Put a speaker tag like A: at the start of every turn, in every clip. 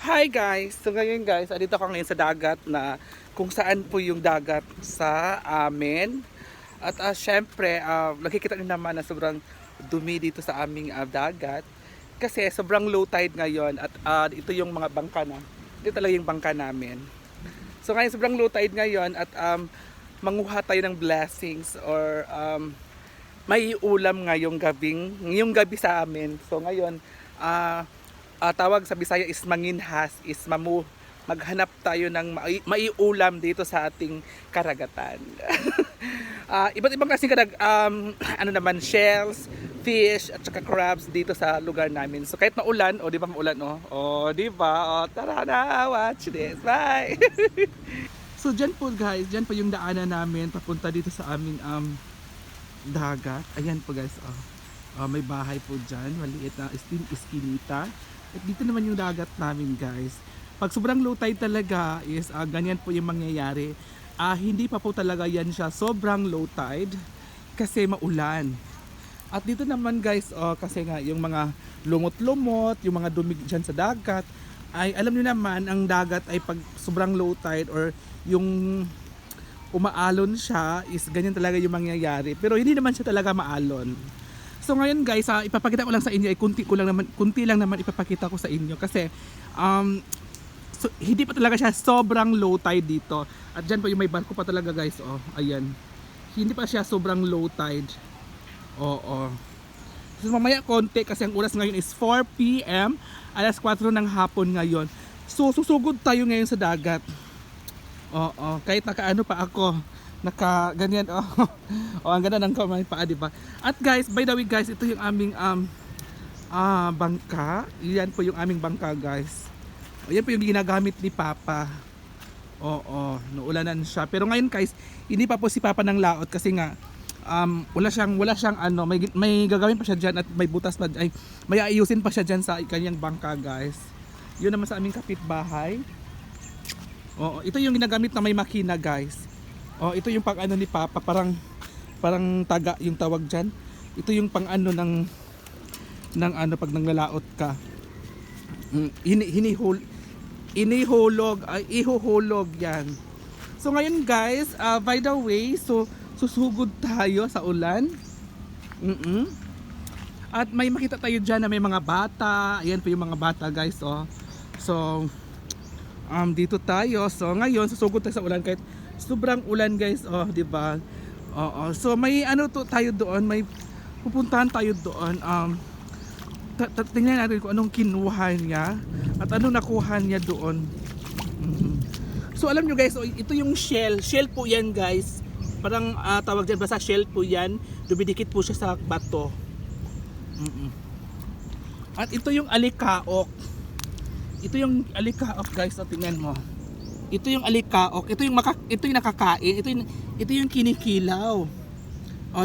A: Hi guys! So ngayon guys, andito ako ngayon sa dagat na kung saan po yung dagat sa amin. At syempre, nakikita niyo naman na sobrang dumi dito sa aming dagat. Kasi sobrang low tide ngayon at ito yung mga bangka na. Ito talaga yung bangka namin. So ngayon sobrang low tide ngayon at manguha tayo ng blessings or may ulam ngayong gabi sa amin. So ngayon, tawag sa Bisaya is manginhas, is maghanap tayo ng maiulam dito sa ating karagatan. Iba't ibang klaseng ano naman, shells, fish, at saka crabs dito sa lugar namin. So kahit maulan, o di ba maulan, o di ba, tara na, watch this, bye! So dyan po guys, dyan po yung daanan namin papunta dito sa aming dagat. Ayan po guys, may bahay po dyan, maliit na iskinita. At dito naman yung dagat namin guys. Pag sobrang low tide talaga is ganyan po yung mangyayari. Hindi pa po talaga yan siya sobrang low tide kasi maulan. At dito naman guys, kasi nga yung mga lumot-lumot, yung mga dumi dyan sa dagat, ay alam niyo naman ang dagat ay pag sobrang low tide or yung umaalon siya is ganyan talaga yung mangyayari. Pero hindi naman siya talaga maalon. So ngayon guys, ipapakita ko lang sa inyo ay kunti lang naman ipapakita ko sa inyo kasi so, hindi pa talaga siya sobrang low tide dito. At diyan po yung may barko pa talaga guys, ayan. Hindi pa siya sobrang low tide. Oo. So mamaya konti kasi ang oras ngayon is 4 PM, alas 4 ng hapon ngayon. So susugod tayo ngayon sa dagat. Oo, kahit nakaano pa ako. Naka ganyan ang ganda ng kamay pa, di ba? At guys, by the way guys, ito yung aming bangka. Yan po yung aming bangka guys. Yan po yung ginagamit ni Papa. Oo, naulanan siya. Pero ngayon guys, hindi pa po si Papa ng laot kasi nga wala siyang ano, may gagawin pa siya diyan at may butas pa ay may aayusin pa siya diyan sa kanyang bangka guys. Yun naman sa aming kapitbahay. Oo, ito yung ginagamit na may makina guys. Ito yung pang ano ni Papa, parang taga yung tawag diyan. Ito yung pang ano ng ano pag nanglalaot ka. Ihuhulog yan. So ngayon guys, by the way, so susugod tayo sa ulan. At may makita tayo diyan na may mga bata. Ayan po yung mga bata guys, So dito tayo. So ngayon susugod tayo sa ulan kahit sobrang ulan guys, di ba? So may ano tayo doon, may pupuntahan tayo doon. Tingnan natin kung anong kinuha niya at anong nakuha niya doon. So alam nyo guys, ito yung shell po yan guys. Parang tawag dyan, basta shell po yan. Dumidikit po siya sa bato. At ito yung alikaok. Ito yung alikaok guys, tingnan mo. Ito yung alikaok, ito yung nakakain, ito yung kinikilaw.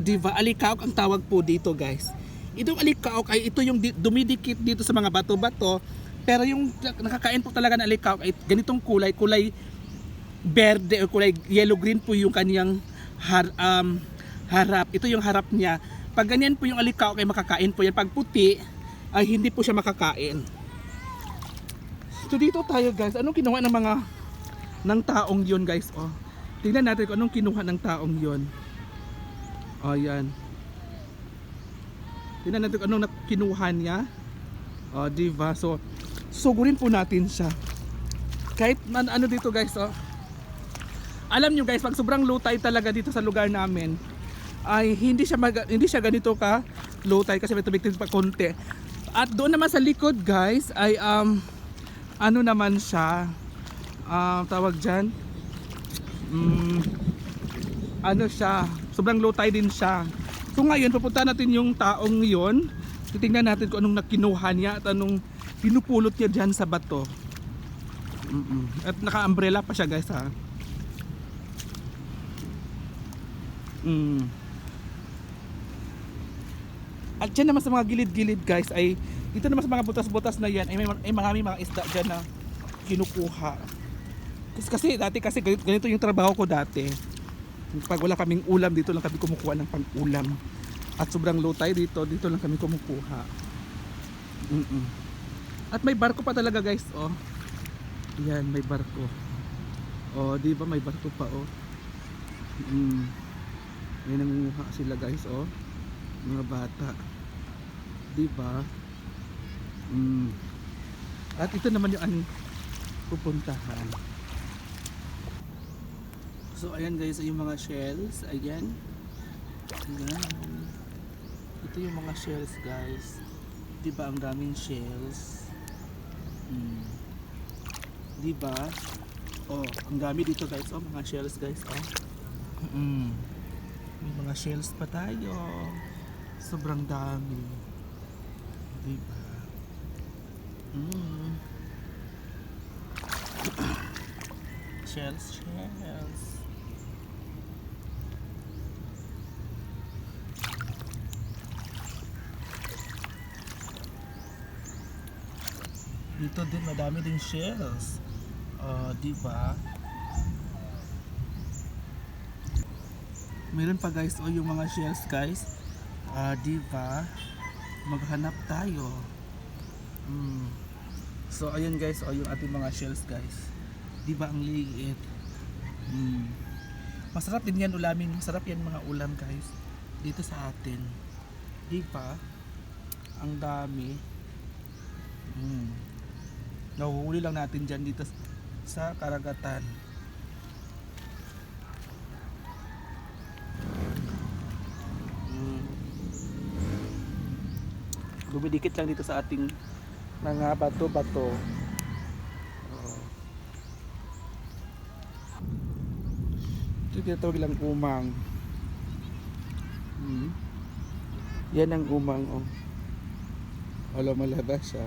A: Di ba? Alikaok ang tawag po dito, guys. Itong alikaok ay ito yung dumidikit dito sa mga bato-bato, pero yung nakakain po talaga ng alikaok ay ganitong kulay berde o kulay yellow green po yung kaniyang harap. Ito yung harap niya. Pag ganyan po yung alikaok ay makakain po yan. Pag puti ay hindi po siya makakain. So dito tayo, guys. Anong ginawa ng taong yun guys, tingnan natin kung anong kinuha ng taong yun. Yan. Tingnan natin kung anong kinuha niya. Diba? So sugurin po natin siya. Kahit ano dito guys, alam nyo guys, pag sobrang low tide talaga dito sa lugar namin ay hindi siya ganito ka low tide kasi may tubig pa konti. At doon naman sa likod guys ay ano naman siya, tawag dyan, ano siya, sobrang low tide din siya. So ngayon pupunta natin yung taong yon, titingnan natin kung anong nakinuha niya at anong pinupulot niya dyan sa bato. At naka-umbrella pa siya guys, ha. At dyan naman sa mga gilid-gilid guys ay dito naman sa mga butas-butas na yan ay may marami mga isda dyan na kinukuha. Kasi dati ganito yung trabaho ko dati. Pag wala kaming ulam, dito lang kami kumukuha ng pang-ulam. At sobrang low tide dito lang kami kumukuha. At may barko pa talaga guys, oh. Yan, may barko. Oh, di ba may barko pa, oh. May nangunguha sila guys, oh. Mga bata. Di ba? At ito naman yung aming pupuntahan. So ayan guys, yung mga shells, ayan. Ayan. Ito yung mga shells guys. Di ba ang daming shells? Di ba? Oh, ang dami dito guys. Oh, mga shells guys, oh. May mga shells pa tayo. Sobrang dami. Di ba? Shells. Dito din madami din shells. Di ba? Meron pa guys, yung mga shells guys. Di ba? Maghanap tayo. So ayun guys, yung ating mga shells guys. Di ba ang liit? Masarap din yan ulamin. Masarap yan mga ulam guys. Dito sa atin. Di ba? Ang dami. Nahuhuli lang natin dyan dito sa karagatan. Dumidikit lang dito sa ating mga bato-bato. Ito tinatawag lang umang. Yan ang umang, oh. Wala malabas siya.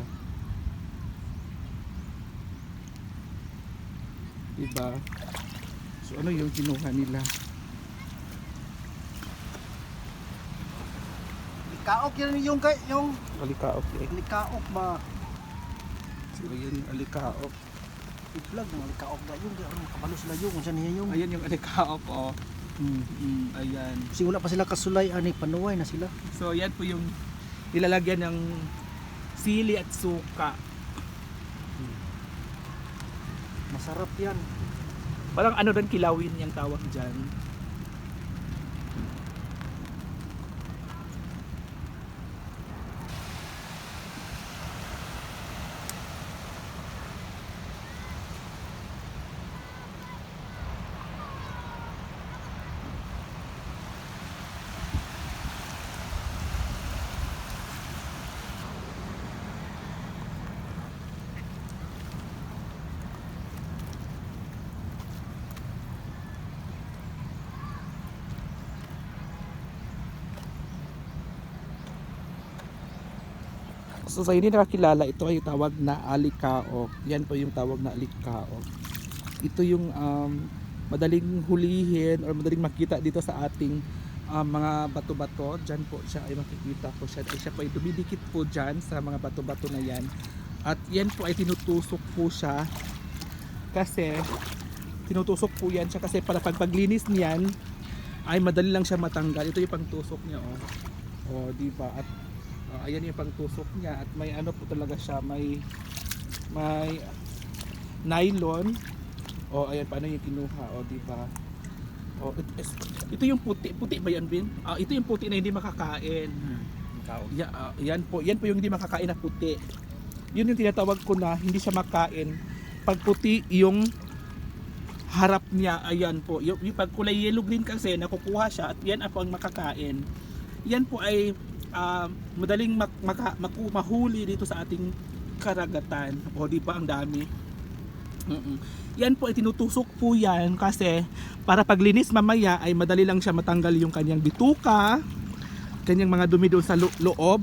A: Diba? So ano yung kinuha nila?
B: Likaok yan yung
A: Alikaok eh.
B: likaok ba?
A: So yan yung alikaok.
B: I-vlog ng likaok ba yung kabalo sila yung kung saan niya yung.
A: Ayan yung alikaok, oh. Ayan.
B: Kasi wala pa sila kasulay ani panuway na sila.
A: So yan po yung nilalagyan ng sili at suka.
B: Masarap yan.
A: Parang ano din kilawin yung tawag dyan. So sa hindi nakakilala, ito ay tawag na alikaok. Yan po yung tawag na alikaok. Ito yung madaling hulihin or madaling makita dito sa ating mga bato-bato. Diyan po siya ay makikita po siya. Ay siya po ay dumidikit po dyan sa mga bato-bato na yan. At yan po ay tinutusok po siya. Kasi tinutusok po yan siya kasi para paglinis niyan ay madali lang siya matanggal. Ito yung pangtusok niya, oh. Oh, di ba? At ayan yung pangtusok niya at may ano po talaga siya, may nylon. Ayan paano yung kinuha, di ba? Ito yung puti ba yan, Bin? Ito yung puti na hindi makakain. Yan po yung hindi makakain na puti. Yun yung tinatawag ko na hindi siya makain. Pag puti yung harap niya, ayan po. Yung pag kulay yellow green kasi nakukuha siya at yan po ang makakain. Yan po ay madaling mahuli dito sa ating karagatan. Di ba ang dami? Yan po ay tinutusok po yan kasi para paglinis mamaya ay madali lang siya matanggal yung kanyang bituka, kanyang mga dumi doon sa loob,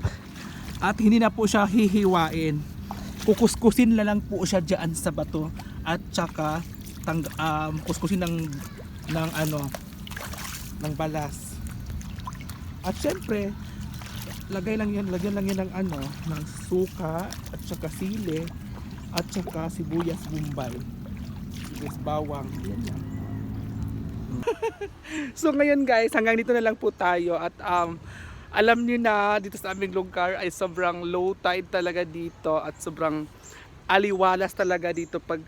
A: at hindi na po siya hihiwain. Kukuskusin na lang po siya dyan sa bato at saka kuskusin ng balas. At syempre lagyan lang yan ng suka at saka sili at saka sibuyas bombay, sibuyas bawang, yan lang. So ngayon guys, hanggang dito na lang po tayo at Alam niyo na, dito sa aming lugar ay sobrang low tide talaga dito at sobrang aliwalas talaga dito pag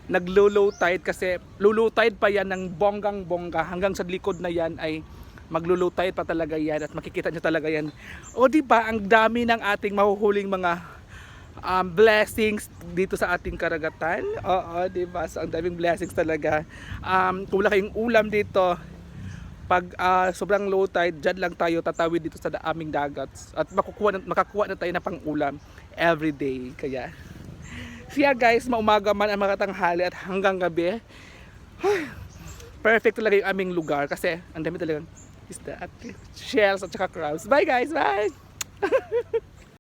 A: naglo-low tide kasi low tide pa yan ng bonggang-bongga hanggang sa likod na yan ay maglo-low tide pa talaga yan at makikita niyo talaga yan. O di ba ang dami ng ating mahuhuling mga blessings dito sa ating karagatan. Oo, di ba? So, ang daming blessings talaga. Kung wala kayong ulam dito, pag sobrang low tide, dyan lang tayo tatawid dito sa aming dagat at makakuha na tayo na pang ulam every day. Kaya siya guys, maumaga man ang makatanghali at hanggang gabi, perfect talaga yung aming lugar kasi ang dami talagang isda at shells at saka crabs. Bye guys, bye!